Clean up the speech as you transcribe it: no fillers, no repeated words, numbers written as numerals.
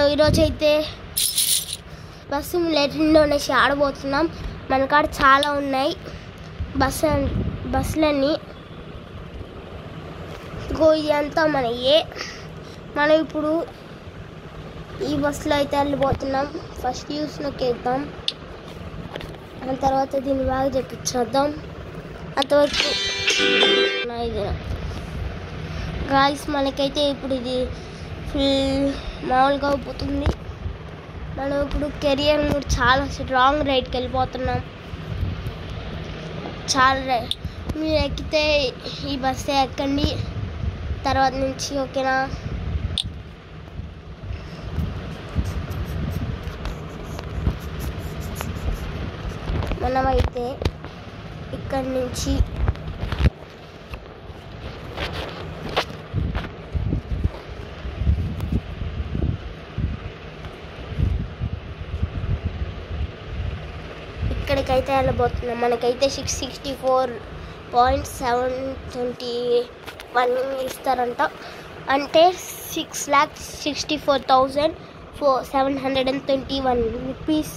మనం ఈరోజు అయితే బస్సు ఇండోనేషియా ఆడబోతున్నాం. మన కాడ చాలా ఉన్నాయి బస్సులన్నీ. ఇదంతా మనయే. మనం ఇప్పుడు ఈ బస్సులో అయితే వెళ్ళిపోతున్నాం. ఫస్ట్ యూస్లోకి వెళ్తాం, దాని తర్వాత దీన్ని బాగా చెప్పించేద్దాం. అంతవరకు గాయస్ మనకైతే ఇప్పుడు ఇది ఫుల్ మామూలుగా అయిపోతుంది. మనం ఇప్పుడు కెరియర్ కూడా చాలా లాంగ్ రైడ్కి వెళ్ళిపోతున్నాం. చాలా మీరు ఎక్కితే ఈ బస్సే ఎక్కండి తర్వాత నుంచి, ఓకేనా? మనమైతే ఇక్కడి నుంచి ఇక్కడికైతే వెళ్ళబోతున్నాం. మనకైతే 664.721 ఇస్తారంట, అంటే 6,64,721 రూపీస్